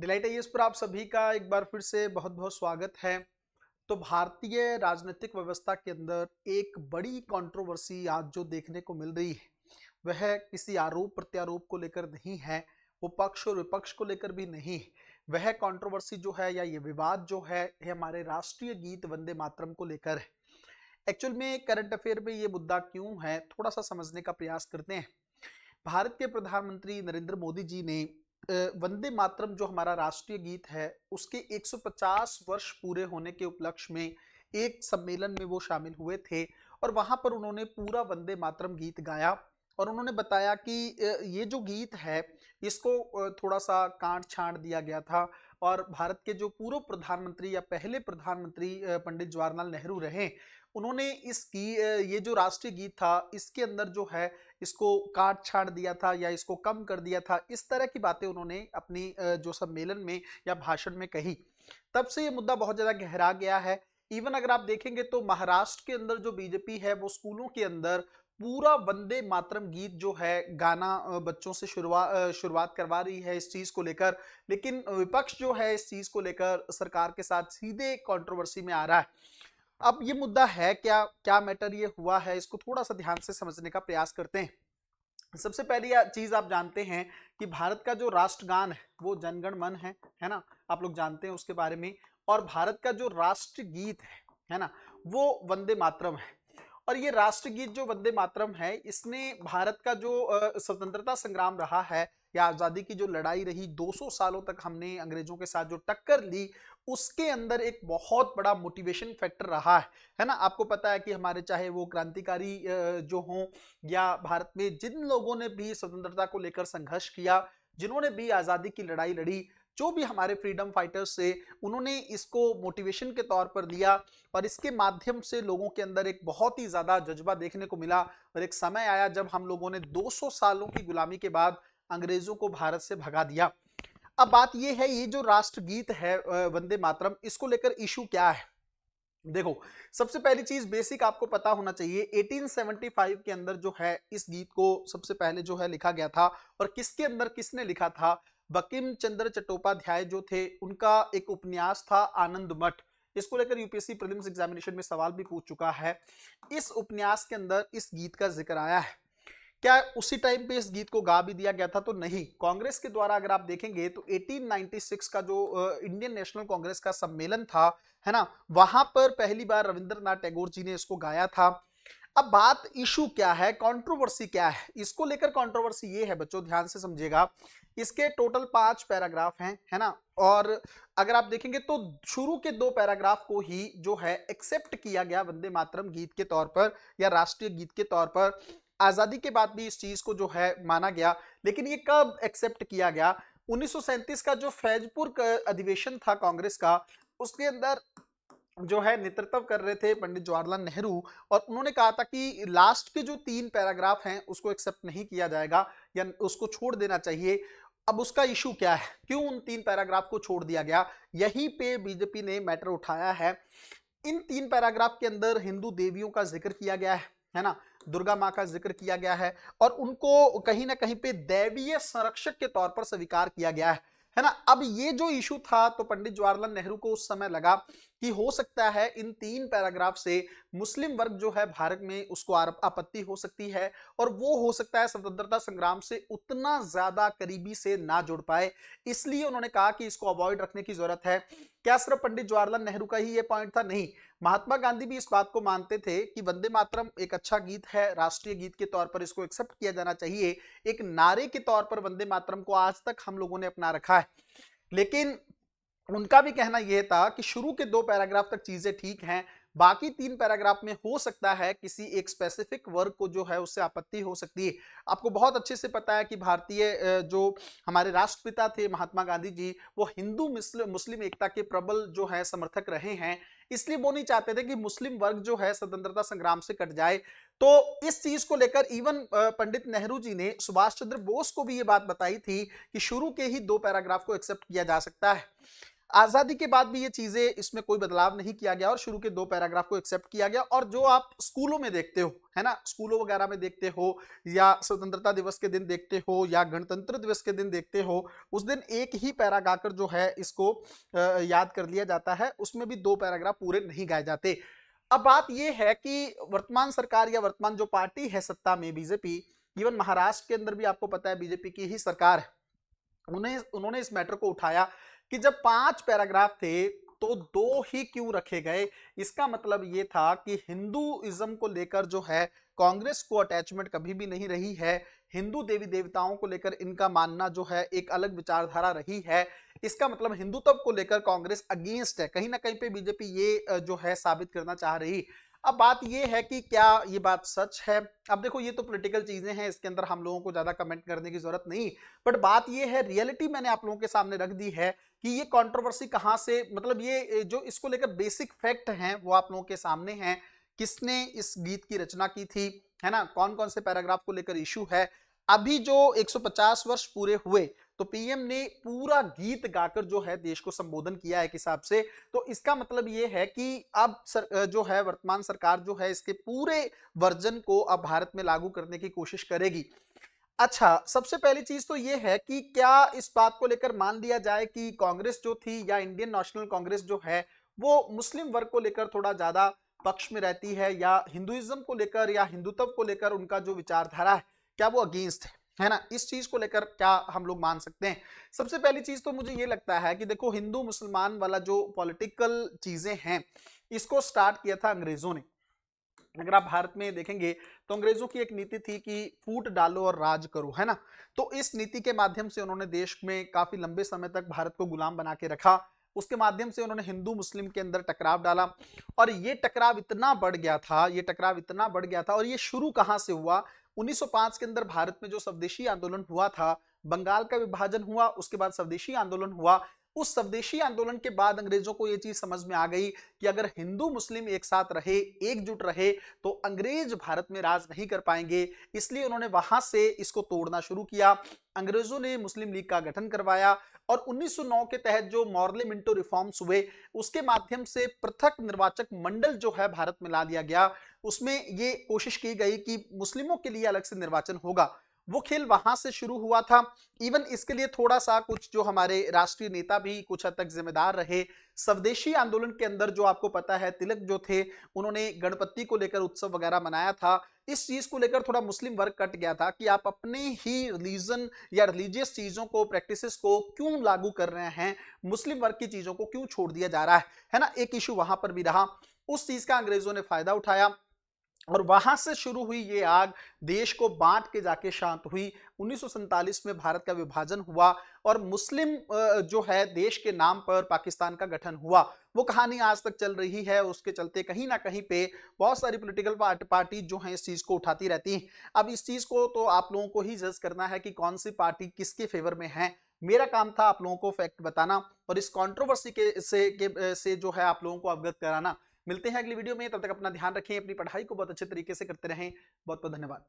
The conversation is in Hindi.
डिलाइट आईएएस पर आप सभी का एक बार फिर से बहुत बहुत स्वागत है। तो भारतीय राजनीतिक व्यवस्था के अंदर एक बड़ी कंट्रोवर्सी आज जो देखने को मिल रही है वह किसी आरोप प्रत्यारोप को लेकर नहीं है, वो पक्ष और विपक्ष को लेकर भी नहीं है। वह कंट्रोवर्सी जो है या ये विवाद जो है ये हमारे राष्ट्रीय गीत वंदे मातरम को लेकर है। एक्चुअल में करंट अफेयर में ये मुद्दा क्यों है, थोड़ा सा समझने का प्रयास करते हैं। भारत के प्रधानमंत्री नरेंद्र मोदी जी ने वंदे मातरम जो हमारा राष्ट्रीय गीत है उसके 150 वर्ष पूरे होने के उपलक्ष्य में एक सम्मेलन में वो शामिल हुए थे और वहां पर उन्होंने पूरा वंदे मातरम गीत गाया। और उन्होंने बताया कि ये जो गीत है इसको थोड़ा सा काट छांट दिया गया था। और भारत के जो पूर्व प्रधानमंत्री या पहले प्रधानमंत्री पंडित जवाहरलाल नेहरू रहे, उन्होंने ये जो राष्ट्रीय गीत था इसके अंदर जो है इसको काट छाट दिया था या इसको कम कर दिया था। इस तरह की बातें उन्होंने अपनी जो सम्मेलन में या भाषण में कही। तब से ये मुद्दा बहुत ज्यादा गहरा गया है। इवन अगर आप देखेंगे तो महाराष्ट्र के अंदर जो बीजेपी है वो स्कूलों के अंदर पूरा वंदे मातरम गीत जो है गाना बच्चों से शुरुआत करवा रही है इस चीज को लेकर। लेकिन विपक्ष जो है इस चीज को लेकर सरकार के साथ सीधे कंट्रोवर्सी में आ रहा है। अब ये मुद्दा है क्या, क्या मैटर ये हुआ है, इसको थोड़ा सा ध्यान से समझने का प्रयास करते हैं। सबसे पहली चीज आप जानते हैं कि भारत का जो राष्ट्रगान है वो जनगण मन है ना, आप लोग जानते हैं उसके बारे में। और भारत का जो राष्ट्र गीत है ना, वो वंदे मातरम है। और ये राष्ट्रगीत जो वंदे मातरम है इसने भारत का जो स्वतंत्रता संग्राम रहा है या आजादी की जो लड़ाई रही, 200 सालों तक हमने अंग्रेजों के साथ जो टक्कर ली, उसके अंदर एक बहुत बड़ा मोटिवेशन फैक्टर रहा है ना। आपको पता है कि हमारे चाहे वो क्रांतिकारी जो हों या भारत में जिन लोगों ने भी स्वतंत्रता को लेकर संघर्ष किया, जिन्होंने भी आजादी की लड़ाई लड़ी, जो भी हमारे फ्रीडम फाइटर्स से, उन्होंने इसको मोटिवेशन के तौर पर लिया। और इसके माध्यम से लोगों के अंदर एक बहुत ही ज्यादा जज्बा देखने को मिला। और एक समय आया जब हम लोगों ने 200 सालों की गुलामी के बाद अंग्रेजों को भारत से भगा दिया। अब बात यह है, ये जो राष्ट्रगीत है वंदे मातरम, इसको लेकर इशू क्या है। देखो, सबसे पहली चीज बेसिक आपको पता होना चाहिए, 1875 के अंदर जो है इस गीत को सबसे पहले जो है लिखा गया था। और किसके अंदर किसने लिखा था? बंकिम चंद्र चट्टोपाध्याय जो थे, उनका एक उपन्यास था आनंद मठ। इसको लेकर यूपीएससी प्रीलिम्स एग्जामिनेशन में सवाल भी पूछ चुका है। इस उपन्यास के अंदर इस गीत का जिक्र आया है। क्या उसी टाइम पे इस गीत को गा भी दिया गया था? तो नहीं, कांग्रेस के द्वारा अगर आप देखेंगे तो 1896 का जो इंडियन नेशनल कांग्रेस का सम्मेलन था, है ना, वहां पर पहली बार रविंद्रनाथ टैगोर जी ने इसको गाया था। अब बात इशू क्या है, कंट्रोवर्सी क्या है, इसको लेकर कंट्रोवर्सी ये है बच्चों, ध्यान से समझिएगा। इसके टोटल 5 पैराग्राफ हैं, है ना। और अगर आप देखेंगे तो शुरू के 2 पैराग्राफ को ही जो है एक्सेप्ट किया गया वंदे मातरम गीत के तौर पर या राष्ट्रीय गीत के तौर पर। आजादी के बाद भी इस चीज को जो है माना गया। लेकिन ये कब एक्सेप्ट किया गया? 1937 का जो फैजपुर अधिवेशन था कांग्रेस का, उसके अंदर जो है नेतृत्व कर रहे थे पंडित जवाहरलाल नेहरू। और उन्होंने कहा था कि लास्ट के जो 3 पैराग्राफ हैं उसको एक्सेप्ट नहीं किया जाएगा या उसको छोड़ देना चाहिए। अब उसका इशू क्या है, क्यों उन 3 पैराग्राफ को छोड़ दिया गया? यहीं पे बीजेपी ने मैटर उठाया है। इन 3 पैराग्राफ के अंदर हिंदू देवियों का जिक्र किया गया है ना, दुर्गा माँ का जिक्र किया गया है और उनको कहीं ना कहीं पे दैवीय संरक्षक के तौर पर स्वीकार किया गया है ना। अब ये जो इशू था, तो पंडित जवाहरलाल नेहरू को उस समय लगा कि हो सकता है इन 3 पैराग्राफ से मुस्लिम वर्ग जो है भारत में उसको आपत्ति हो सकती है और वो हो सकता है स्वतंत्रता संग्राम से उतना ज्यादा करीबी से ना जुड़ पाए। इसलिए उन्होंने कहा कि इसको अवॉइड रखने की जरूरत है। क्या सिर्फ पंडित जवाहरलाल नेहरू का ही ये पॉइंट था? नहीं, महात्मा गांधी भी इस बात को मानते थे कि वंदे मातरम एक अच्छा गीत है, राष्ट्रीय गीत के तौर पर इसको एक्सेप्ट किया जाना चाहिए। एक नारे के तौर पर वंदे मातरम को आज तक हम लोगों ने अपना रखा है। लेकिन उनका भी कहना यह था कि शुरू के 2 पैराग्राफ तक चीजें ठीक हैं, बाकी 3 पैराग्राफ में हो सकता है किसी एक स्पेसिफिक वर्ग को जो है उससे आपत्ति हो सकती है। आपको बहुत अच्छे से पता है कि भारतीय जो हमारे राष्ट्रपिता थे महात्मा गांधी जी, वो हिंदू मुस्लिम एकता के प्रबल जो है समर्थक रहे हैं। इसलिए वो नहीं चाहते थे कि मुस्लिम वर्ग जो है स्वतंत्रता संग्राम से कट जाए। तो इस चीज को लेकर इवन पंडित नेहरू जी ने सुभाष चंद्र बोस को भी ये बात बताई थी कि शुरू के ही 2 पैराग्राफ को एक्सेप्ट किया जा सकता है। आजादी के बाद भी ये चीजें, इसमें कोई बदलाव नहीं किया गया और शुरू के 2 पैराग्राफ को एक्सेप्ट किया गया। और जो आप स्कूलों में देखते हो, है ना, स्कूलों वगैरह में देखते हो या स्वतंत्रता दिवस के दिन देखते हो या गणतंत्र दिवस के दिन देखते हो, उस दिन एक ही पैरा गाकर जो है इसको याद कर लिया जाता है, उसमें भी 2 पैराग्राफ पूरे नहीं गाए जाते। अब बात यह है कि वर्तमान सरकार या वर्तमान जो पार्टी है सत्ता में, बीजेपी, इवन महाराष्ट्र के अंदर भी आपको पता है बीजेपी की ही सरकार है, उन्होंने इस मैटर को उठाया कि जब 5 पैराग्राफ थे तो 2 ही क्यों रखे गए। इसका मतलब ये था कि हिंदुइज्म को लेकर जो है कांग्रेस को अटैचमेंट कभी भी नहीं रही है। हिंदू देवी देवताओं को लेकर इनका मानना जो है एक अलग विचारधारा रही है। इसका मतलब हिंदुत्व को लेकर कांग्रेस अगेंस्ट है। कहीं ना कहीं पे बीजेपी ये जो है साबित करना चाह रही। अब बात ये है कि क्या ये बात सच है। अब देखो ये तो पॉलिटिकल चीजें हैं, इसके अंदर हम लोगों को ज्यादा कमेंट करने की जरूरत नहीं, बट बात ये है, रियलिटी मैंने आप लोगों के सामने रख दी है कि ये कंट्रोवर्सी कहां से, मतलब ये जो इसको लेकर बेसिक फैक्ट हैं वो आप लोगों के सामने हैं। किसने इस गीत की रचना की थी, है ना, कौन कौन से पैराग्राफ को लेकर इशू है। अभी जो 150 वर्ष पूरे हुए तो पीएम ने पूरा गीत गाकर जो है देश को संबोधन किया एक हिसाब से। तो इसका मतलब ये है कि अब जो है वर्तमान सरकार जो है इसके पूरे वर्जन को अब भारत में लागू करने की कोशिश करेगी। अच्छा, सबसे पहली चीज तो ये है कि क्या इस बात को लेकर मान लिया जाए कि कांग्रेस जो थी या इंडियन नेशनल कांग्रेस जो है वो मुस्लिम वर्ग को लेकर थोड़ा ज्यादा पक्ष में रहती है, या हिंदुइज्म को लेकर या हिंदुत्व को लेकर उनका जो विचारधारा है क्या वो अगेंस्ट है ना, इस चीज को लेकर क्या हम लोग मान सकते हैं। सबसे पहली चीज तो मुझे ये लगता है कि देखो हिंदू मुसलमान वाला जो पॉलिटिकल चीजें हैं इसको स्टार्ट किया था अंग्रेजों ने। अगर आप भारत में देखेंगे तो अंग्रेजों की एक नीति थी कि फूट डालो और राज करो, है ना। तो इस नीति के माध्यम से उन्होंने देश में काफी लंबे समय तक भारत को गुलाम बना के रखा। उसके माध्यम से उन्होंने हिंदू मुस्लिम के अंदर टकराव डाला और ये टकराव इतना बढ़ गया था, ये टकराव इतना बढ़ गया था। और ये शुरू कहां से हुआ, 1905 के अंदर भारत में जो स्वदेशी आंदोलन हुआ था, बंगाल का विभाजन हुआ, उसके बाद स्वदेशी आंदोलन हुआ। उस स्वदेशी आंदोलन के बाद अंग्रेजों को यह चीज समझ में आ गई कि अगर हिंदू मुस्लिम एक साथ रहे, एकजुट रहे, तो अंग्रेज भारत में राज नहीं कर पाएंगे। इसलिए उन्होंने वहां से इसको तोड़ना शुरू किया। अंग्रेजों ने मुस्लिम लीग का गठन करवाया और 1909 के तहत जो मॉर्ले मिंटो रिफॉर्म्स हुए उसके माध्यम से पृथक निर्वाचक मंडल जो है भारत में ला दिया गया। उसमें ये कोशिश की गई कि मुस्लिमों के लिए अलग से निर्वाचन होगा। वो खेल वहां से शुरू हुआ था। इवन इसके लिए थोड़ा सा कुछ जो हमारे राष्ट्रीय नेता भी कुछ हद तक जिम्मेदार रहे। स्वदेशी आंदोलन के अंदर जो आपको पता है तिलक जो थे उन्होंने गणपति को लेकर उत्सव वगैरह मनाया था। इस चीज को लेकर थोड़ा मुस्लिम वर्ग कट गया था कि आप अपने ही रिलीजन या रिलीजियस चीजों को, प्रैक्टिसेस को क्यों लागू कर रहे हैं, मुस्लिम वर्ग की चीजों को क्यों छोड़ दिया जा रहा है ना। एक इशू वहां पर भी रहा। उस चीज का अंग्रेजों ने फायदा उठाया और वहां से शुरू हुई ये आग देश को बांट के जाके शांत हुई। 1947 में भारत का विभाजन हुआ और मुस्लिम जो है देश के नाम पर पाकिस्तान का गठन हुआ। वो कहानी आज तक चल रही है। उसके चलते कहीं ना कहीं पे बहुत सारी पॉलिटिकल पार्टी जो है इस चीज को उठाती रहती हैं। अब इस चीज को तो आप लोगों को ही जज करना है कि कौन सी पार्टी किसके फेवर में है। मेरा काम था आप लोगों को फैक्ट बताना और इस कंट्रोवर्सी से जो है आप लोगों को अवगत कराना। मिलते हैं अगली वीडियो में, तब तक अपना ध्यान रखें, अपनी पढ़ाई को बहुत अच्छे तरीके से करते रहें। बहुत बहुत धन्यवाद।